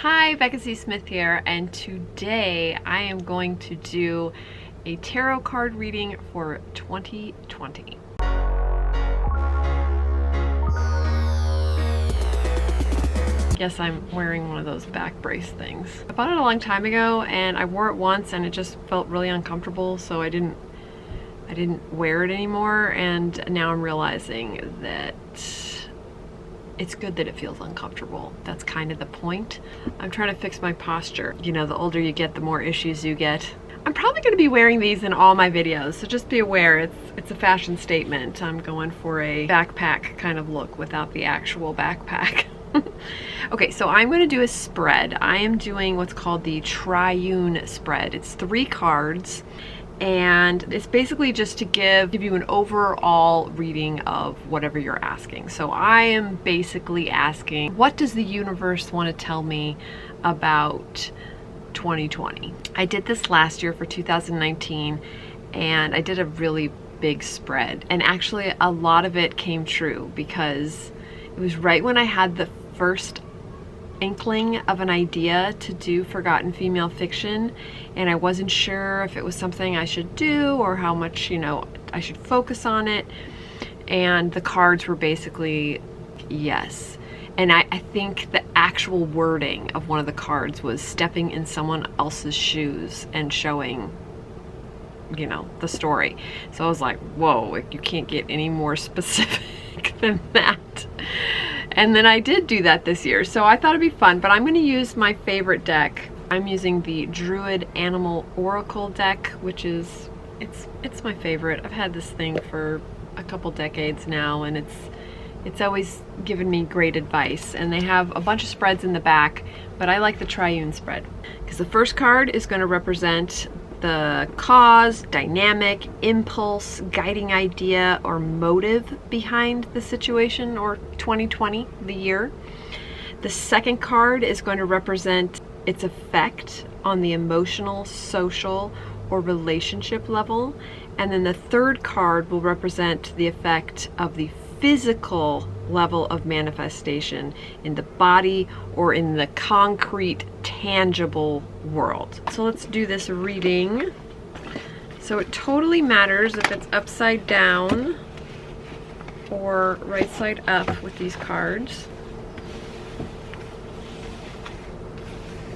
Hi, Becca Smith here, and today I am going to do a tarot card reading for 2020. Yes, I'm wearing one of those back brace things. I bought it a long time ago and I wore it once and it just felt really uncomfortable, so I didn't wear it anymore, and now I'm realizing that it's good that it feels uncomfortable. That's kind of the point. I'm trying to fix my posture. You know, the older you get, the more issues you get. I'm probably going to be wearing these in all my videos, so just be aware it's a fashion statement. I'm going for a backpack kind of look without the actual backpack. Okay, so I'm going to do a spread. I am doing what's called the triune spread. It's 3 cards. And it's basically just to give you an overall reading of whatever you're asking. So I am basically asking, what does the universe want to tell me about 2020? I did this last year for 2019, and I did a really big spread. And actually a lot of it came true because it was right when I had the first inkling of an idea to do forgotten female fiction, and I wasn't sure if it was something I should do or how much, I should focus on it. And the cards were basically yes. And I think the actual wording of one of the cards was stepping in someone else's shoes and showing, the story. So I was like, whoa, you can't get any more specific than that. And then I did do that this year, so I thought it'd be fun, but I'm going to use my favorite deck. I'm using the Druid Animal Oracle deck, which is, it's my favorite. I've had this thing for a couple decades now, and it's always given me great advice. And they have a bunch of spreads in the back, but I like the triune spread because the first card is going to represent the cause, dynamic, impulse, guiding idea, or motive behind the situation, or 2020, the year. The second card is going to represent its effect on the emotional, social, or relationship level. And then the third card will represent the effect of the physical level of manifestation in the body or in the concrete, tangible world. So let's do this reading. So it totally matters if it's upside down or right side up with these cards.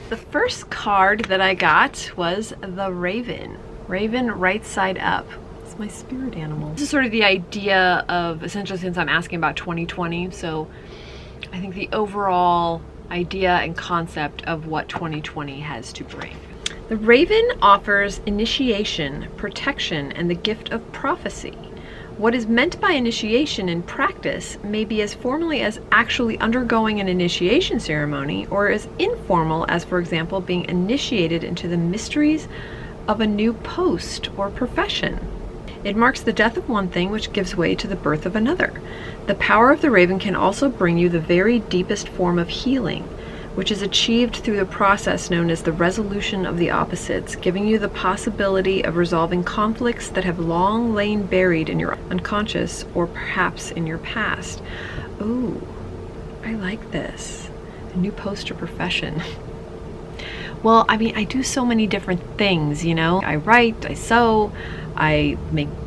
The first card that I got was the Raven. Raven right side up. It's my spirit animal. This is sort of the idea of, essentially, since I'm asking about 2020, so I think the overall idea and concept of what 2020 has to bring. The Raven offers initiation, protection, and the gift of prophecy. What is meant by initiation in practice may be as formally as actually undergoing an initiation ceremony, or as informal as, for example, being initiated into the mysteries of a new post or profession. It marks the death of one thing which gives way to the birth of another. The power of the Raven can also bring you the very deepest form of healing, which is achieved through the process known as the resolution of the opposites, giving you the possibility of resolving conflicts that have long lain buried in your unconscious or perhaps in your past. Ooh, I like this. A new post or profession. Well, I mean, I do so many different things, I write, I sew, I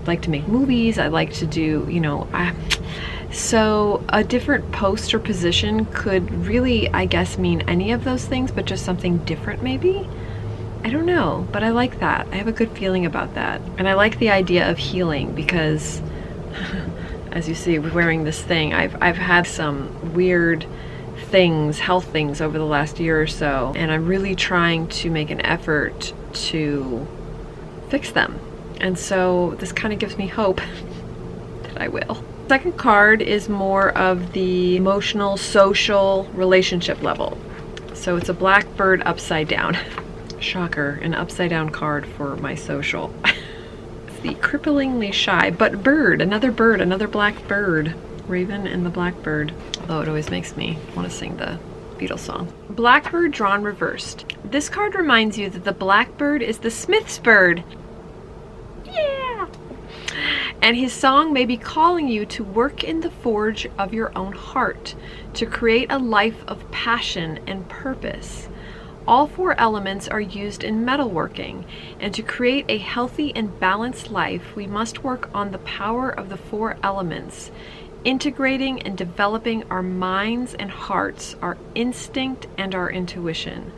like to make movies, I like to do, so a different post or position could really, I guess, mean any of those things, but just something different maybe? I don't know, but I like that. I have a good feeling about that. And I like the idea of healing because, as you see, wearing this thing, I've had some weird things, health things over the last year or so, and I'm really trying to make an effort to fix them. And so this kind of gives me hope that I will. Second card is more of the emotional, social, relationship level. So it's a black bird upside down. Shocker, an upside down card for my social. It's the cripplingly shy, but bird, another black bird. Raven and the blackbird. Although it always makes me want to sing the Beatles song. Blackbird drawn reversed. This card reminds you that the blackbird is the smith's bird. Yeah! And his song may be calling you to work in the forge of your own heart, to create a life of passion and purpose. All 4 elements are used in metalworking, and to create a healthy and balanced life, we must work on the power of the 4 elements, integrating and developing our minds and hearts, our instinct and our intuition.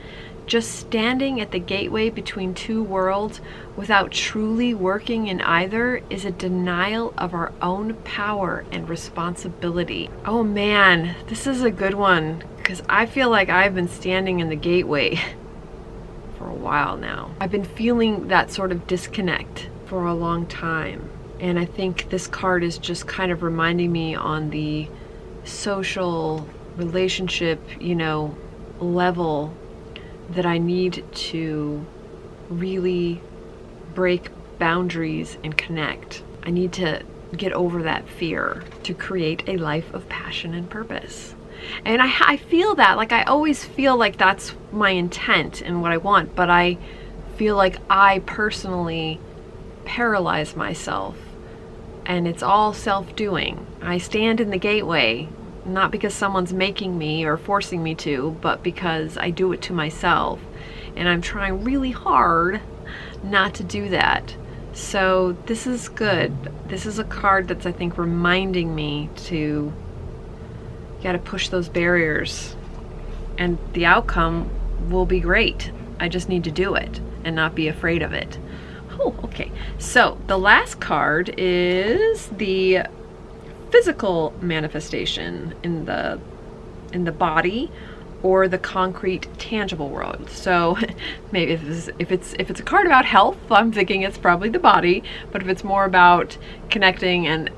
Just standing at the gateway between 2 worlds without truly working in either is a denial of our own power and responsibility. Oh man, this is a good one, because I feel like I've been standing in the gateway for a while now. I've been feeling that sort of disconnect for a long time. And I think this card is just kind of reminding me on the social relationship, level, that I need to really break boundaries and connect. I need to get over that fear to create a life of passion and purpose. And I feel that, like I always feel like that's my intent and what I want, but I feel like I personally paralyze myself, and it's all self-doing. I stand in the gateway, not because someone's making me or forcing me to, but because I do it to myself. And I'm trying really hard not to do that. So this is good. This is a card that's, I think, reminding me to, you gotta push those barriers. And the outcome will be great. I just need to do it and not be afraid of it. Oh, okay. So the last card is the physical manifestation in the body or the concrete tangible world. So maybe if it's a card about health, I'm thinking it's probably the body, but if it's more about connecting and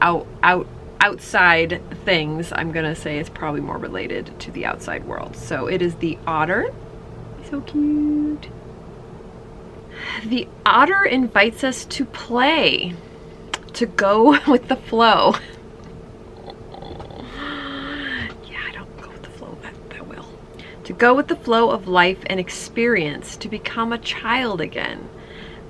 outside things, I'm gonna say it's probably more related to the outside world. So it is the otter. So cute. The otter invites us to play, to go with the flow. To go with the flow of life and experience, to become a child again.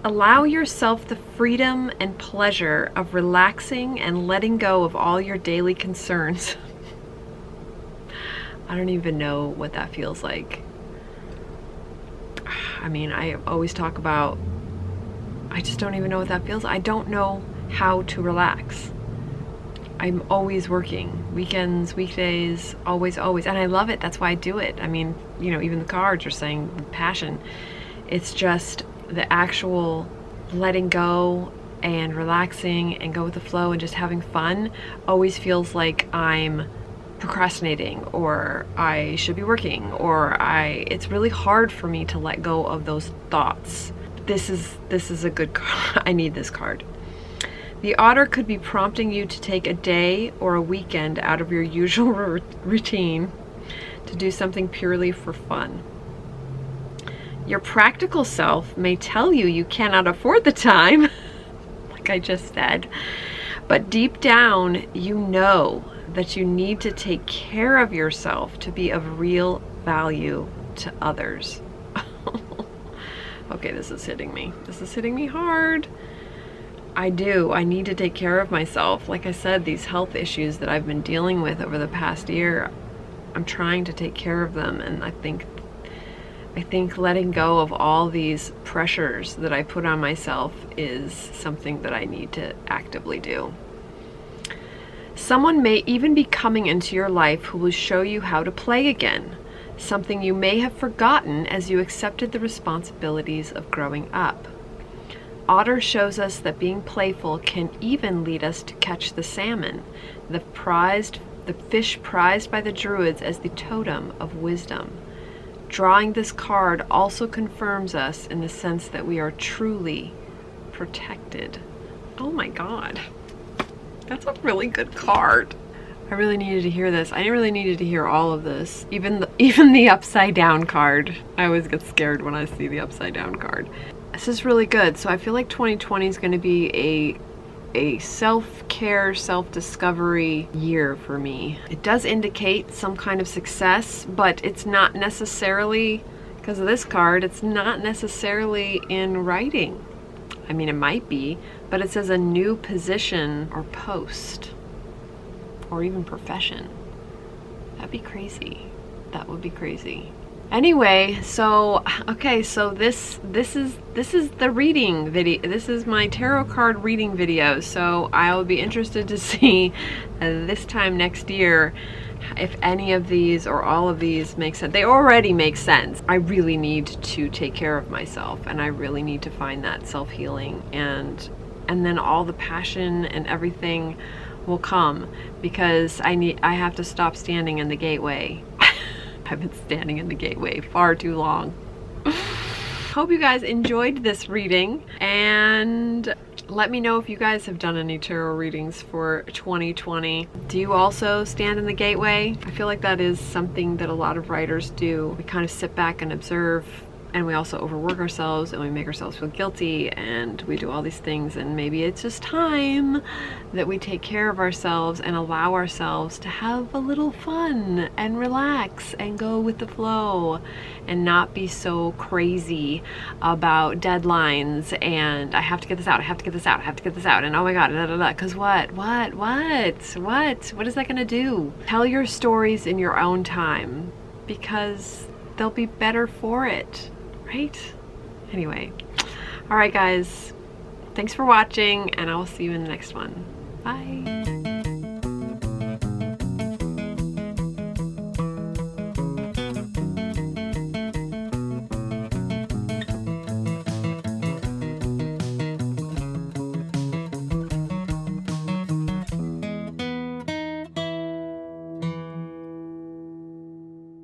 Allow yourself the freedom and pleasure of relaxing and letting go of all your daily concerns. I don't even know what that feels like. I mean, I always talk about, I just don't even know what that feels like. I don't know how to relax. I'm always working, weekends, weekdays, always, and I love it. That's why I do it. I mean, even the cards are saying passion. It's just the actual letting go and relaxing and go with the flow and just having fun always feels like I'm procrastinating, or I should be working, or it's really hard for me to let go of those thoughts. This is a good card. I need this card. The otter could be prompting you to take a day or a weekend out of your usual routine to do something purely for fun. Your practical self may tell you you cannot afford the time, like I just said, but deep down you know that you need to take care of yourself to be of real value to others. Okay, this is hitting me. This is hitting me hard. I need to take care of myself. Like I said, these health issues that I've been dealing with over the past year, I'm trying to take care of them, and I think letting go of all these pressures that I put on myself is something that I need to actively do. Someone may even be coming into your life who will show you how to play again, something you may have forgotten as you accepted the responsibilities of growing up. Otter shows us that being playful can even lead us to catch the salmon, the fish prized by the Druids as the totem of wisdom. Drawing this card also confirms us in the sense that we are truly protected. Oh my God, that's a really good card. I really needed to hear this. I really needed to hear all of this. Even the upside down card. I always get scared when I see the upside down card. This is really good. So I feel like 2020 is going to be a self-care, self-discovery year for me. It does indicate some kind of success, but it's not necessarily, because of this card, it's not necessarily in writing. I mean, it might be, but it says a new position or post or even profession. That'd be crazy. That would be crazy. Anyway, so okay, so this is the reading video. This is my tarot card reading video. So I will be interested to see this time next year if any of these or all of these make sense. They already make sense. I really need to take care of myself, and I really need to find that self-healing, and then all the passion and everything will come, because I have to stop standing in the gateway. I've been standing in the gateway far too long. Hope you guys enjoyed this reading, and let me know if you guys have done any tarot readings for 2020. Do you also stand in the gateway? I feel like that is something that a lot of writers do. We kind of sit back and observe, and we also overwork ourselves, and we make ourselves feel guilty, and we do all these things, and maybe it's just time that we take care of ourselves and allow ourselves to have a little fun and relax and go with the flow and not be so crazy about deadlines and I have to get this out, I have to get this out, I have to get this out, and oh my god, because what is that gonna do? Tell your stories in your own time, because they'll be better for it. Right? Anyway, all right guys, thanks for watching, and I will see you in the next one. Bye.